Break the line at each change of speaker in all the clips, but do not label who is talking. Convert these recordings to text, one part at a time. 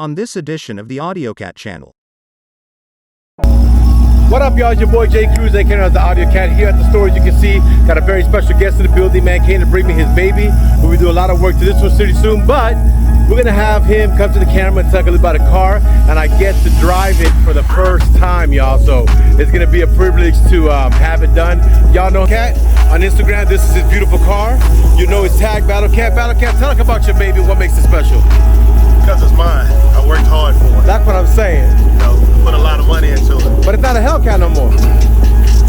on this edition of the AUDIOZONE channel.
What up, y'all? It's your boy Jay Cruz, aka the AUDIOZONE. Here at the store, as you can see, got a very special guest in the building. Man came to bring me his baby. We'll be doing a lot of work to this one pretty soon, but we're gonna have him come to the camera and talk a little about a car, and I get to drive it for the first time, y'all. So it's gonna be a privilege to have it done. Y'all know Cat on Instagram. This is his beautiful car. You know it's tagged Battlecat. Battlecat, tell us about your baby. What makes it special?
Because it's mine. I worked hard for it.
That's what I'm saying.
You know, put a lot of money into it.
But it's not a Hellcat no more.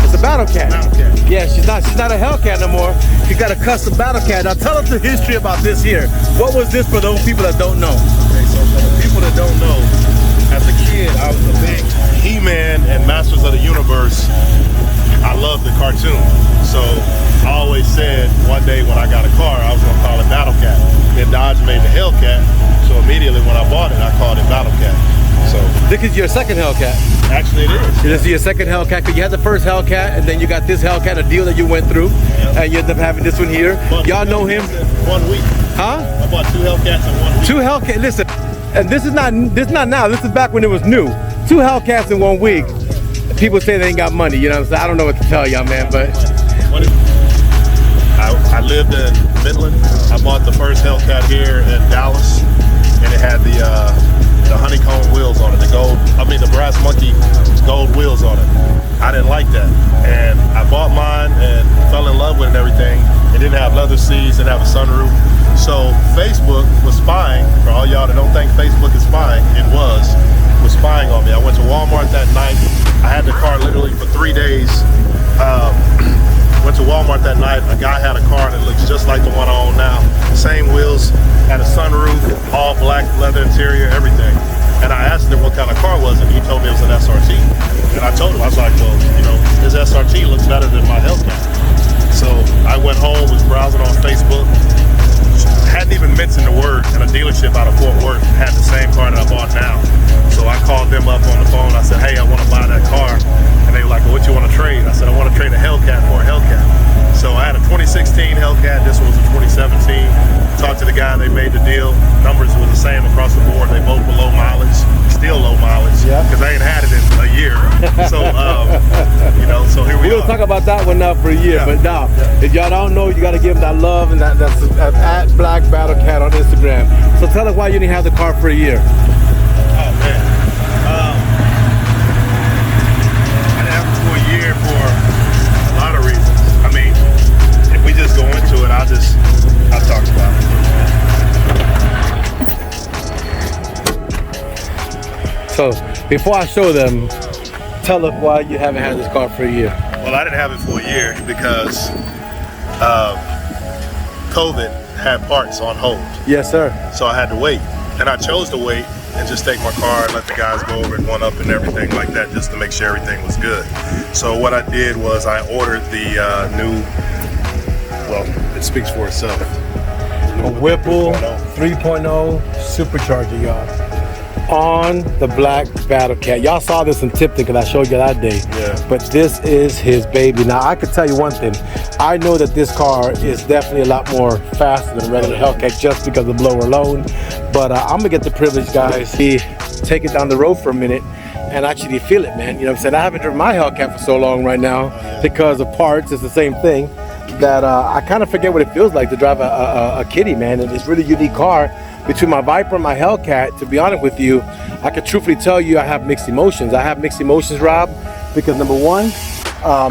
It's a Battlecat.
Battlecat.
Yeah, she's not a Hellcat no more. She's got a custom Battlecat. Now tell us the history about this here. What was this for those people that don't know?
Okay, so for the people that don't know, as a kid, I was a big He-Man and Masters of the Universe. I loved the cartoon. So I always said one day when I got a car, I was going to call it Battlecat. Then Dodge made the Hellcat. So immediately when I bought it, I called it Battlecat. So
This is your second Hellcat.
actually it is.
This is your second Hellcat, because you had the first Hellcat, and then you got this Hellcat, a deal that you went through, and you ended up having this one here. Y'all know him?
1 week.
Huh?
I bought 2 Hellcats in 1 week.
2 Hellcats. Listen, and this is not now. This is back when it was new. 2 Hellcats in 1 week. People say they ain't got money. You know what I'm saying? I don't know what to tell y'all, man, but
I lived in Midland. I bought the first Hellcat here in Dallas, and it had the honeycomb wheels on it, the brass monkey gold wheels on it. I didn't like that, and I bought mine and fell in love with it and everything. It didn't have leather seats, didn't have a sunroof. So Facebook was spying. For all y'all that don't think Facebook is spying, it was spying on me. I went to Walmart that night. I had the car literally for 3 days. Went to Walmart that night. A guy had a car that looks just like the one I own now. Same wheels, had a sunroof, all black leather interior, everything. And I asked him what kind of car was it. He told me it was an SRT. And I told him, I was like, well, you know, his SRT looks better than my Hellcat. So I went home, was browsing on Facebook. Hadn't even mentioned the word, and a dealership out of Fort Worth had the same car that I bought now. So I called them up on the phone. I said, hey, I want to buy that car. And they were like, well, what you want to trade? I said, I want to trade a Hellcat for a Hellcat. So I had a 2016 Hellcat. This one was a 2017. Talked to the guy, they made the deal. Numbers were the same across the board. They both were low mileage, still low mileage, because I ain't had it in a year. So, you know, so here we are.
We'll talk about that one now for a year, but now, if y'all don't know, you got to give them that love, and that's at Black Battlecat on Instagram. So tell us why you didn't have the car for a year.
Oh, man. I didn't have it for a year for a lot of reasons. I mean, if we just go into it, I'll talk about it.
So before I show them, tell us why you haven't had this car for a year.
Well, I didn't have it for a year because COVID had parts on hold.
Yes, sir.
So I had to wait. And I chose to wait and just take my car and let the guys go over it one up and everything like that, just to make sure everything was good. So what I did was I ordered the new, well, it speaks for itself.
A Whipple 3.0 supercharger, y'all, on the Black Battlecat. Y'all saw this in Tipton because I showed you that day.
Yeah.
But this is his baby. Now I can tell you one thing. I know that this car is definitely a lot more faster than a regular Hellcat just because of blower alone. But I'm gonna get the privilege, guys, to take it down the road for a minute and actually feel it, man. You know what I'm saying? I haven't driven my Hellcat for so long right now because of parts. It's the same thing that I kind of forget what it feels like to drive a kitty, man. And it's a really unique car. Between my Viper and my Hellcat, to be honest with you, I can truthfully tell you I have mixed emotions. I have mixed emotions, Rob, because number one,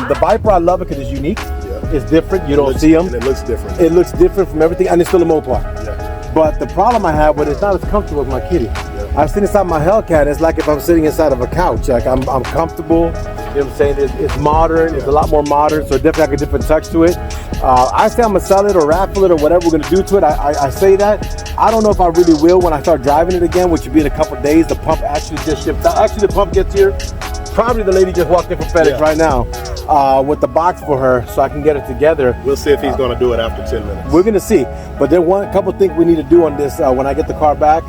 the Viper, I love it because it's unique. Yeah. It's different. You don't see them.
And it looks different.
It looks different from everything, and it's still a Mopar.
Yeah.
But the problem I have with it, it's not as comfortable as my kitty. Yeah. I sit inside my Hellcat, it's like if I'm sitting inside of a couch. Like I'm comfortable. You know what I'm saying? It's modern. It's a lot more modern, so it definitely has a different touch to it. I say I'm gonna sell it or raffle it or whatever we're gonna do to it. I say that. I don't know if I really will when I start driving it again, which will be in a couple of days. The pump actually just shipped out. Actually, the pump gets here. Probably the lady just walked in from FedEx right now with the box for her, so I can get it together.
We'll see if he's gonna do it after 10 minutes.
We're gonna see. But there are a couple of things we need to do on this when I get the car back.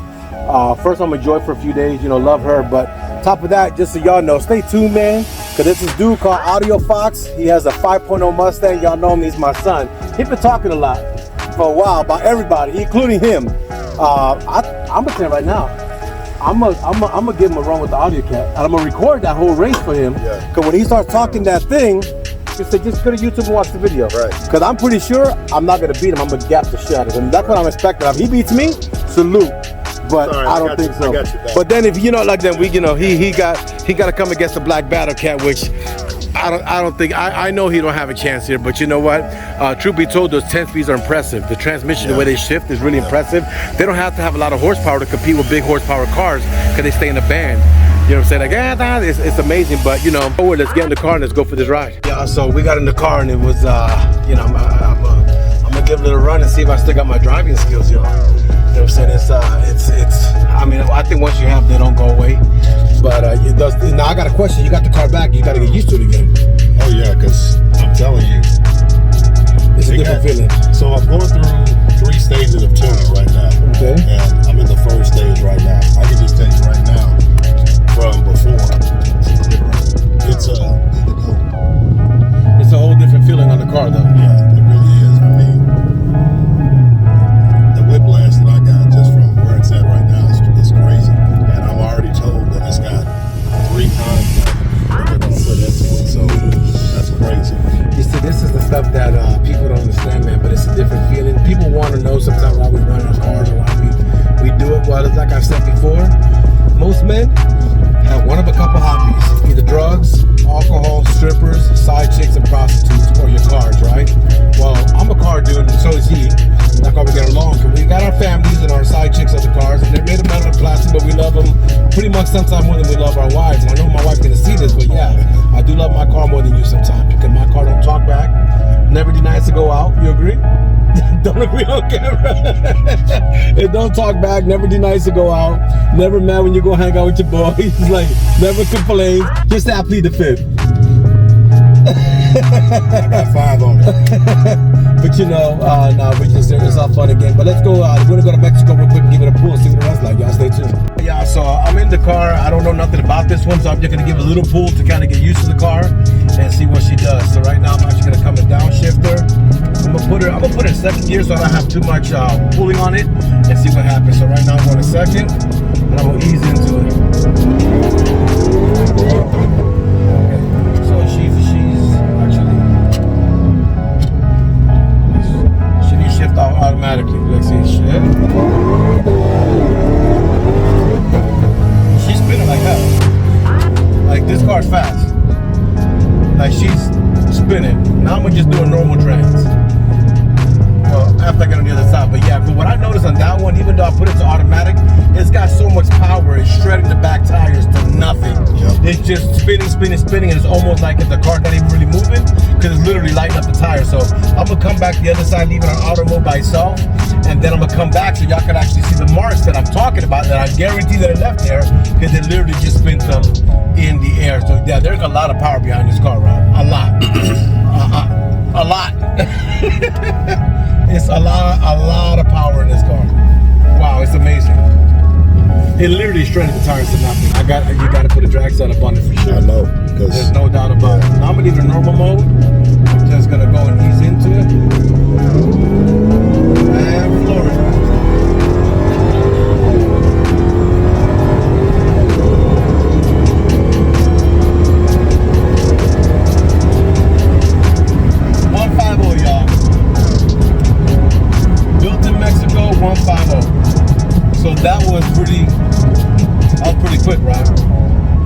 First, I'm gonna enjoy it for a few days, you know, love her. But top of that, just so y'all know, stay tuned, man, because there's this dude called Audio Fox. He has a 5.0 Mustang. Y'all know him, he's my son. He's been talking a lot for a while about everybody, including him. I'm gonna tell you right now, I'm gonna give him a run with the AUDIOZONE, and I'm gonna record that whole race for him.
Yeah.
Cause when he starts talking that thing, just go to YouTube and watch the video.
Right.
Cause I'm pretty sure I'm not gonna beat him. I'm gonna gap the shit out of him. That's what I'm expecting. If he beats me, salute. But
Sorry,
I don't think so.
I got you back.
But then if like then he got to come against the Black Battle Cat, which I don't think I know he don't have a chance here. But you know what? Truth be told, those 10 speeds are impressive. The transmission, the way they shift, is really impressive. They don't have to have a lot of horsepower to compete with big horsepower cars because they stay in the band. You know what I'm saying? Like, it's amazing. But let's get in the car and let's go for this ride. Yeah. So we got in the car and it was, I'm gonna give it a little run and see if I still got my driving skills, y'all. You know what I'm saying? I mean, I think once you have, they don't go away. But it does. Now I got a question. You got the car back. You got to get used to it again.
Oh yeah, because I'm telling you,
it's a different feeling.
So I'm going through 3 stages of tuning right now.
Okay.
And I'm in the 1st stage right now. I can just tell you right now, from before, it's
a whole different feeling on the car, though.
Yeah, it really is. I mean, the whiplash that I got just from where it's at right now is crazy. And I'm already told that it's got 3 times that they're gonna put into it. So that's crazy.
You see, this is the stuff that people don't understand, man. But it's a different feeling. People want to know sometimes why we run our cars or why we do it. Well, it's like I've said before, most men have one of a couple hobbies: either drugs, alcohol, strippers, side chicks, and prostitutes, or your cars, right? Well, I'm a car dude, and so is he. That's why we get along. Cause we got our families and our side chicks of the cars, and they're made of metal and plastic, but we love them pretty much sometimes more than we love our wives. And I know my wife's gonna see this, but yeah, I do love my car more than you sometimes because my car don't talk back. Never denies to go out. You agree? Don't agree on camera. It don't talk back, never denies to go out, never mad when you go hang out with your boys. It's like never complains, just I plead the fifth.
I got 5 on it.
But we just doing this all fun again. But let's go, we're gonna go to Mexico real quick and give it a pull, see what the rest like. Y'all stay tuned. Yeah, so I'm in the car. I don't know nothing about this one, so I'm just gonna give a little pull to kind of get used to the car and see what she does. So right now I'm actually gonna come and downshift her. I'm gonna put her in 2nd gear so I don't have too much pulling on it and see what happens. So right now I'm going to 2nd and I'm gonna ease into it. Okay. So she's actually she needs shift out automatically. Let's see, shift. She's spinning like hell. Like this car's fast. Like she's spinning. Now I'm gonna just do a normal trans. Well, after I get on the other side, but yeah. But what I noticed on that one, even though I put it to automatic, it's got so much power. It's shredding the back tires to nothing. Yep. It's just spinning, and it's almost like if the car's not even really moving because it's literally lighting up the tires. So I'm gonna come back the other side, leave it on auto mode by itself, and then I'm gonna come back so y'all can actually see the marks that I'm talking about that I guarantee that are left there because they literally just spin them in the air. So yeah, there's a lot of power behind this car, Rob. A lot. A lot. It's a lot of power in this car. Wow, it's amazing. It literally shredded the tires to nothing. You gotta put a drag setup on it for sure.
I know, because
there's no doubt about it. Now I'm gonna leave it in normal mode. I'm just gonna go and ease into it. And floor it. That was pretty quick, right?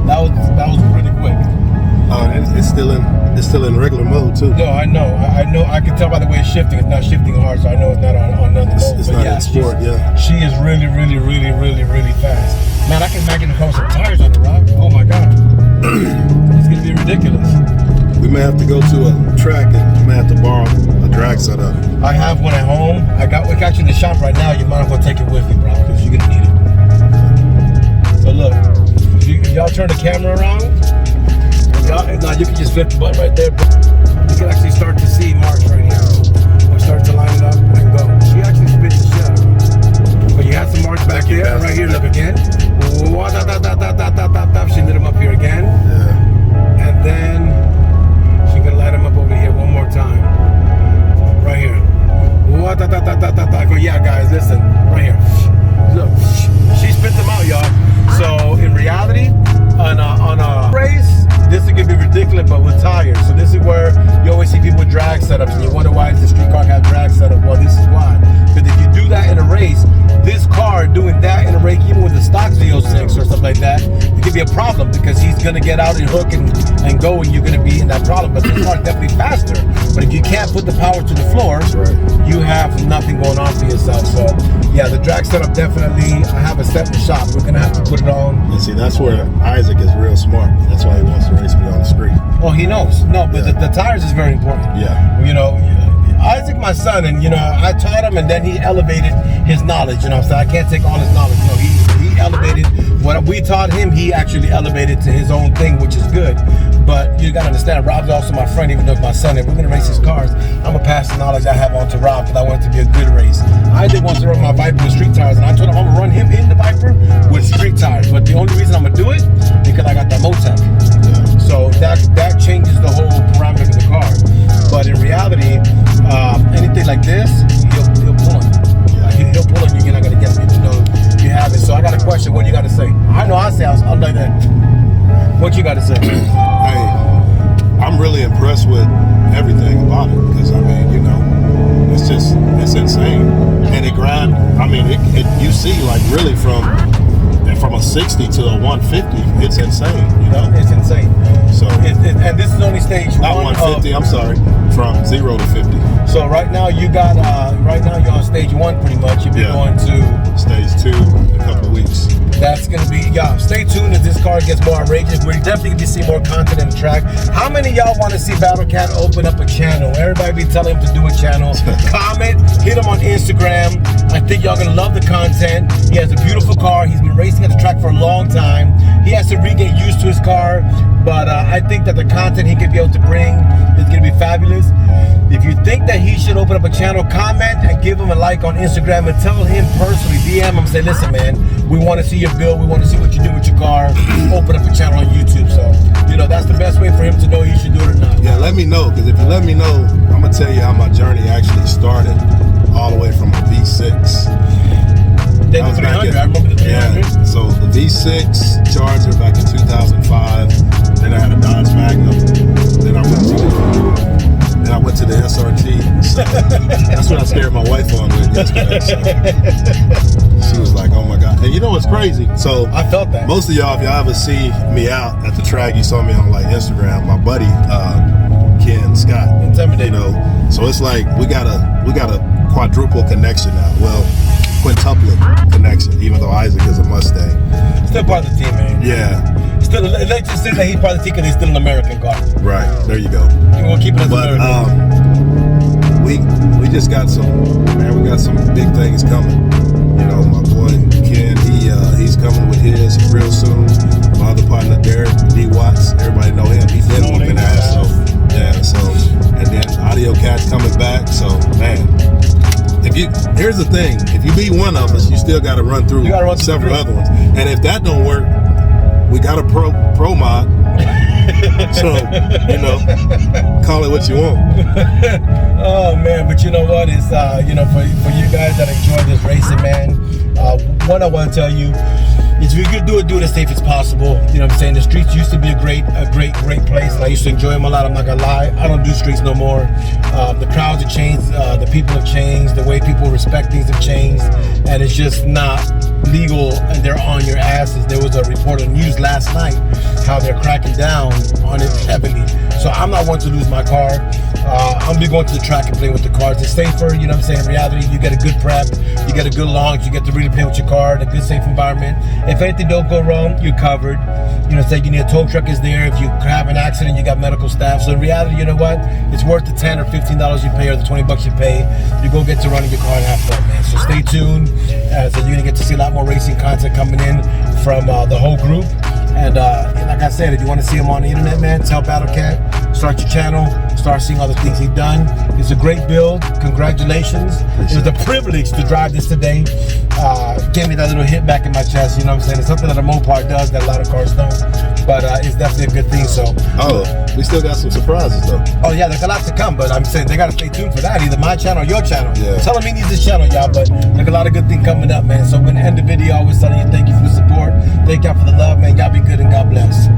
That was pretty quick.
It's still in regular mode too.
No, I know. I can tell by the way it's shifting. It's not shifting hard, so I know it's not on another mode.
It's not in sport, yeah.
She is really fast. Man, I can imagine her some tires on the rock. Oh my god. It's gonna be ridiculous.
We may have to go to a track and we may have to borrow a drag setup.
I have one at home. I got you in the shop right now. You might as well take it with you, bro, because you're gonna need it. So look, if y'all turn the camera around, now you can just flip the button right there, bro. You can actually start to see marks right here. We'll start to line it up and go. She actually spit the shit out of it. But you have some marks back here and right here. Look again. She lit them up here again.
Yeah.
And then she can light them up over here one more time. Right here. Yeah, guys, listen. Right here. Look, she spit them out, y'all. tires. So this is where you always see people with drag setups and you wonder why does the street car have drag setup? Well, this is why. Because if you do that in a race, this car doing that in a race, even with the stock Z06 or something like that, it could be a problem because he's going to get out and hook and go, and you're going to be in that problem. But this car is definitely faster. But if you can't put the power to the floor, you have nothing going on for yourself. So yeah, the drag setup definitely, I have a set in the shop. We're going to have to put it on.
And see, that's where Isaac is real smart. That's why he wants to race me on the street.
Oh, he knows. No, but the tires is very important.
Yeah.
You know, Isaac, my son, and you know, I taught him, and then he elevated his knowledge. You know, so I can't take all his knowledge. No, he elevated what we taught him. He actually elevated to his own thing, which is good. But you gotta understand, Rob's also my friend, even though he's my son. If we're gonna race his cars, I'm gonna pass the knowledge I have on to Rob because I want it to be a good race. Isaac wants to run my Viper with street tires, and I told him I'm gonna run him in the Viper with street tires. But the only reason I'm gonna do it because I got that Motec. So that changes the whole parameter of the car. But in reality, anything like this, he'll pull on you. Yeah. He'll pull on you. You're not gonna get it. You know, you have it. So I got a question. What do you got to say? I know I say I'm like that. What you got to say?
Hey, I'm really impressed with everything about it because I mean, you know, it's insane. And it grind. I mean, you see like really from a 60 to a 150, it's insane. You know,
it's insane.
So
and this is only stage
not 150. I'm sorry, from 0 to 50.
So right now you got you're on stage 1 pretty much. You'll be going to
stage 2 in a couple of weeks.
That's gonna be, y'all, stay tuned as this car gets more outrageous. We're definitely gonna see more content in the track. How many of y'all want to see Battlecat open up a channel? Everybody be telling him to do a channel. Comment, hit him on Instagram. I think y'all gonna love the content. He has a beautiful car. He's been racing at the track for a long time. He has to re-get used to his car, but I think that the content he could be able to bring is gonna be fabulous. If you think that he should open up a channel, comment and give him a like on Instagram and tell him personally, DM him, say, listen man, we want to see your build, we want to see what you do with your car, open up a channel on YouTube. So, you know, that's the best way for him to know he should do it or not.
Yeah, let me know, because if you let me know, I'm going to tell you how my journey actually started all the way from a V6.
Then the 300, I remember the 300.
Yeah, so the V6 Charger back in 2005, then I had a Dodge Magnum, then I went to the SRT. So that's what I scared my wife on with yesterday. So she was like, "Oh my God!" And you know what's crazy? So
I felt that.
Most of y'all, if y'all ever see me out at the track, you saw me on like Instagram. My buddy Ken Scott,
intimidating.
You know, so it's like we got a quadruple connection now. Well, quintuplet connection. Even though Isaac is a Mustang,
still part of the team, man.
Yeah.
Still, let's just say that he's part of the team because he's still an American car.
Right, there you go.
We'll keep it as American.
We just got we got some big things coming. You know, my boy Ken, he's coming with his real soon. My other partner Derek, D Watts, everybody know him. He's been whooping ass. So yeah, so and then AUDIOZONE coming back. So man, here's the thing, if you beat one of us, you still got to run through several other ones. And if that don't work, we got a pro mod. So, you know, call it what you want.
Oh man, but you know what? It's you know, for you guys that enjoy this racing, man, what I want to tell you is if you could do it as safe as possible. You know what I'm saying? The streets used to be a great place, and I used to enjoy them a lot. I'm not gonna lie, I don't do streets no more. The crowds have changed, the people have changed, the way people respect things have changed, and it's just not legal, and they're on your asses. There was a report on the news last night how they're cracking down on it heavily. So I'm not one to lose my car. I'm gonna be going to the track and playing with the cars. It's safer, you know what I'm saying? In reality, you get a good prep, you get a good launch, you get to really play with your car in a good, safe environment. If anything don't go wrong, you're covered. You know, say you need a tow truck is there. If you have an accident, you got medical staff. So in reality, you know what? It's worth the $10 or $15 you pay or the $20 you pay. You go get to running your car and have fun, man. So stay tuned. So you're gonna get to see a lot more racing content coming in from the whole group. And like I said, if you want to see him on the internet, man, tell Battlecat, start your channel, start seeing all the things he's done. It's a great build. Congratulations. It was a privilege to drive this today. Gave me that little hit back in my chest, you know what I'm saying? It's something that a Mopar does that a lot of cars don't. But it's definitely a good thing. So
we still got some surprises though.
Oh yeah, there's a lot to come, but I'm saying they gotta stay tuned for that. Either my channel or your channel.
Yeah.
Tell him he needs this channel, y'all, but there's a lot of good things coming up, man. So I'm gonna end the video always telling you thank you for the support. Thank y'all for the love, man. Y'all be good and God bless.